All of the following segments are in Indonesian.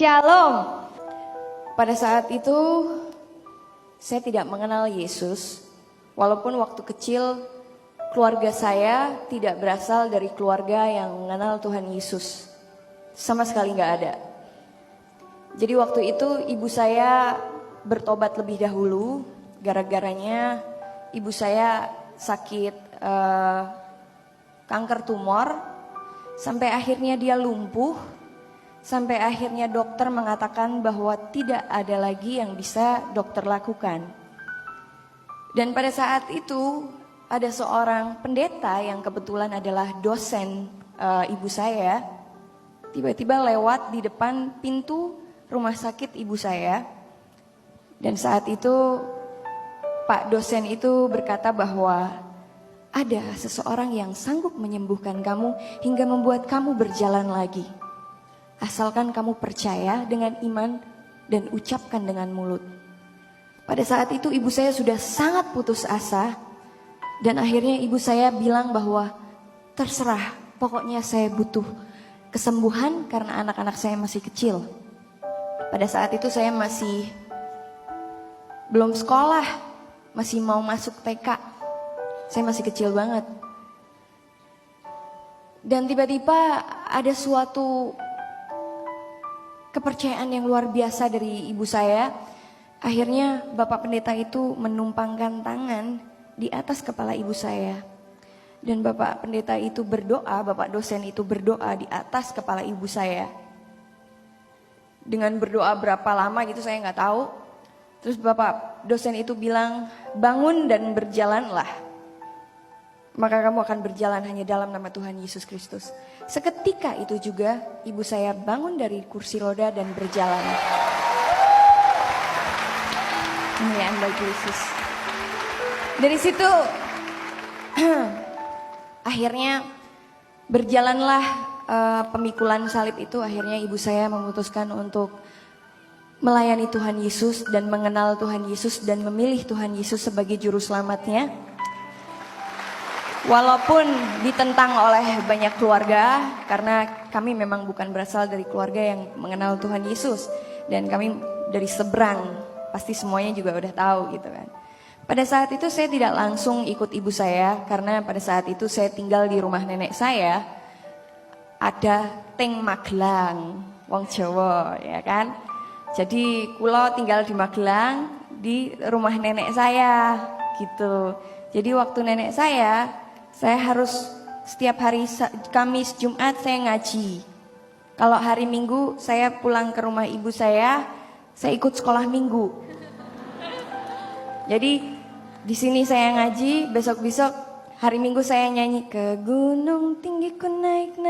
Shalom. Pada saat itu saya tidak mengenal Yesus. Walaupun waktu kecil keluarga saya tidak berasal dari keluarga yang mengenal Tuhan Yesus. Sama sekali nggak ada. Jadi waktu itu ibu saya bertobat lebih dahulu. Gara-garanya ibu saya sakit kanker tumor. Sampai akhirnya dia lumpuh. Sampai akhirnya dokter mengatakan bahwa tidak ada lagi yang bisa dokter lakukan. Dan pada saat itu ada seorang pendeta yang kebetulan adalah dosen ibu saya. Tiba-tiba lewat di depan pintu rumah sakit ibu saya. Dan saat itu Pak dosen itu berkata bahwa ada seseorang yang sanggup menyembuhkan kamu hingga membuat kamu berjalan lagi. Asalkan kamu percaya dengan iman dan ucapkan dengan mulut. Pada saat itu ibu saya sudah sangat putus asa. Dan akhirnya ibu saya bilang bahwa terserah, pokoknya saya butuh kesembuhan karena anak-anak saya masih kecil. Pada saat itu saya masih belum sekolah, masih mau masuk TK. Saya masih kecil banget. Dan tiba-tiba ada suatu kepercayaan yang luar biasa dari ibu saya. Akhirnya Bapak Pendeta itu menumpangkan tangan di atas kepala ibu saya. Dan Bapak Pendeta itu berdoa, Bapak dosen itu berdoa di atas kepala ibu saya. Dengan berdoa berapa lama gitu saya nggak tahu. Terus Bapak dosen itu bilang, bangun dan berjalanlah. Maka kamu akan berjalan hanya dalam nama Tuhan Yesus Kristus. Seketika itu juga ibu saya bangun dari kursi roda dan berjalan. Ya Anda Yesus. Dari situ akhirnya berjalanlah pemikulan salib itu. Akhirnya ibu saya memutuskan untuk melayani Tuhan Yesus dan mengenal Tuhan Yesus dan memilih Tuhan Yesus sebagai juru selamatnya. Walaupun ditentang oleh banyak keluarga, karena kami memang bukan berasal dari keluarga yang mengenal Tuhan Yesus. Dan kami dari seberang, pasti semuanya juga udah tahu gitu kan. Pada saat itu saya tidak langsung ikut ibu saya, karena pada saat itu saya tinggal di rumah nenek saya. Ada teng Magelang, wong Jawa ya kan. Jadi kulo tinggal di Magelang, di rumah nenek saya gitu. Jadi waktu nenek saya harus setiap hari Kamis, Jumat saya ngaji. Kalau hari Minggu saya pulang ke rumah ibu saya ikut sekolah Minggu. Jadi di sini saya ngaji, besok-besok hari Minggu saya nyanyi ke gunung tinggi ku naik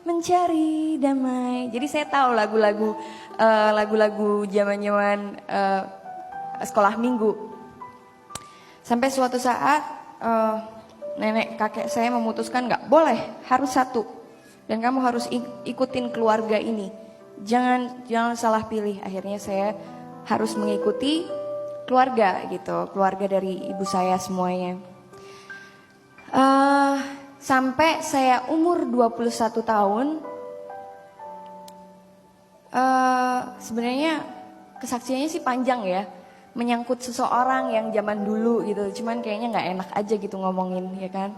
mencari damai. Jadi saya tahu lagu-lagu zaman-zaman sekolah Minggu. Sampai suatu saat nenek kakek saya memutuskan nggak boleh, harus satu. Dan kamu harus ikutin keluarga ini. Jangan salah pilih. Akhirnya saya harus mengikuti keluarga gitu, keluarga dari ibu saya semuanya. Sampai saya umur 21 tahun. Sebenarnya kesaksiannya sih panjang ya. Menyangkut seseorang yang zaman dulu gitu. Cuman kayaknya gak enak aja gitu ngomongin ya kan.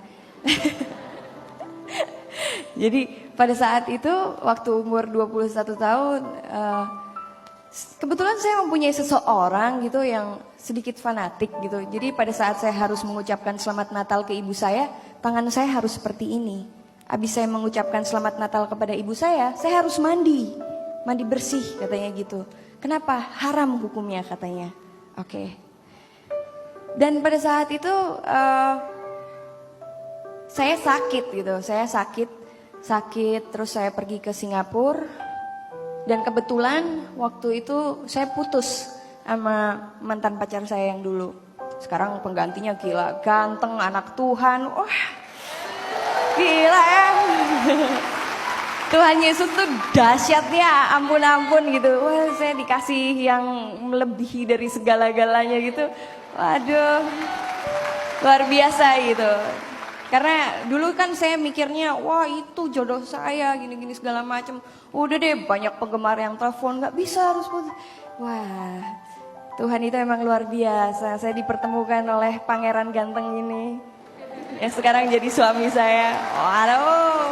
Jadi pada saat itu waktu umur 21 tahun kebetulan saya mempunyai seseorang gitu yang sedikit fanatik gitu. Jadi pada saat saya harus mengucapkan selamat Natal ke ibu saya, tangan saya harus seperti ini. Habis saya mengucapkan selamat Natal kepada ibu saya harus mandi bersih katanya gitu. Kenapa? Haram hukumnya katanya. Oke. Dan pada saat itu saya sakit gitu. Saya sakit terus saya pergi ke Singapura. Dan kebetulan waktu itu saya putus sama mantan pacar saya yang dulu. Sekarang penggantinya gila, ganteng, anak Tuhan. Wah. Gila ya. Tuhan Yesus tuh dahsyatnya ampun gitu. Wah, saya dikasih yang melebihi dari segala-galanya gitu. Waduh, luar biasa gitu. Karena dulu kan saya mikirnya, wah itu jodoh saya, gini-gini segala macam. Udah deh banyak penggemar yang telepon, gak bisa harus putus. Wah, Tuhan itu emang luar biasa. Saya dipertemukan oleh pangeran ganteng ini, yang sekarang jadi suami saya. Waduh,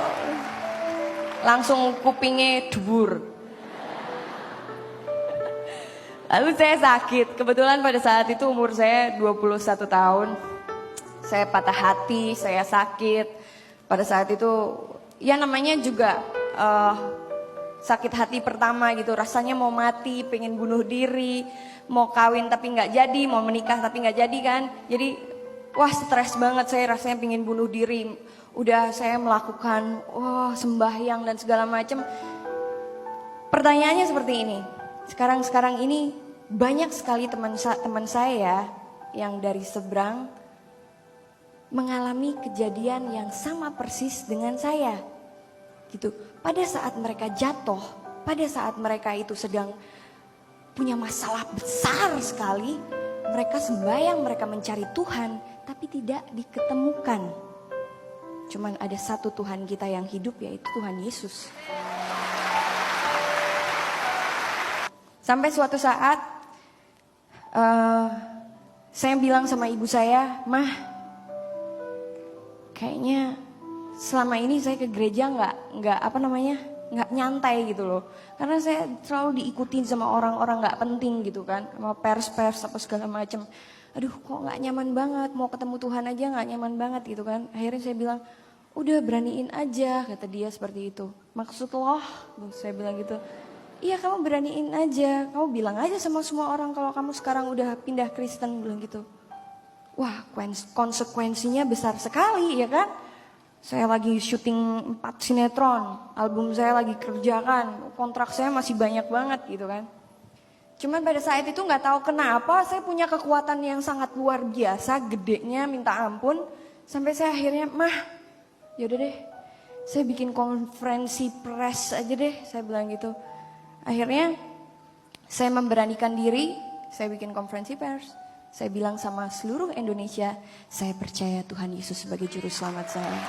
langsung kupingnya dubur. Lalu saya sakit, kebetulan pada saat itu umur saya 21 tahun. Saya patah hati, saya sakit. Pada saat itu ya namanya juga sakit hati pertama gitu. Rasanya mau mati, pengen bunuh diri, mau kawin tapi gak jadi, mau menikah tapi gak jadi kan. Jadi wah stres banget, saya rasanya pengen bunuh diri. Udah saya melakukan sembahyang dan segala macam. Pertanyaannya seperti ini, sekarang ini banyak sekali teman saya yang dari seberang mengalami kejadian yang sama persis dengan saya gitu. Pada saat mereka jatuh, pada saat mereka itu sedang punya masalah besar sekali, mereka sembahyang, mereka mencari Tuhan, tapi tidak diketemukan. Cuman ada satu Tuhan kita yang hidup, yaitu Tuhan Yesus. Sampai suatu saat saya bilang sama ibu saya, "Mah, kayaknya selama ini saya ke gereja nggak nyantai gitu loh. Karena saya selalu diikutin sama orang-orang nggak penting gitu kan, sama pers apa segala macam. Aduh, kok nggak nyaman banget, mau ketemu Tuhan aja nggak nyaman banget gitu kan." Akhirnya saya bilang, "Udah beraniin aja," kata dia seperti itu. "Maksud lo?" Saya bilang gitu. "Iya, kamu beraniin aja, kamu bilang aja sama semua orang kalau kamu sekarang udah pindah Kristen," bilang gitu. Wah, konsekuensinya besar sekali ya kan. Saya lagi syuting 4 sinetron, album saya lagi kerjakan, kontrak saya masih banyak banget gitu kan. Cuman pada saat itu gak tahu kenapa saya punya kekuatan yang sangat luar biasa, gedenya minta ampun. Sampai saya akhirnya, "Mah, yaudah deh, saya bikin konferensi pers aja deh," saya bilang gitu. Akhirnya saya memberanikan diri, saya bikin konferensi pers. Saya bilang sama seluruh Indonesia, saya percaya Tuhan Yesus sebagai juru selamat saya.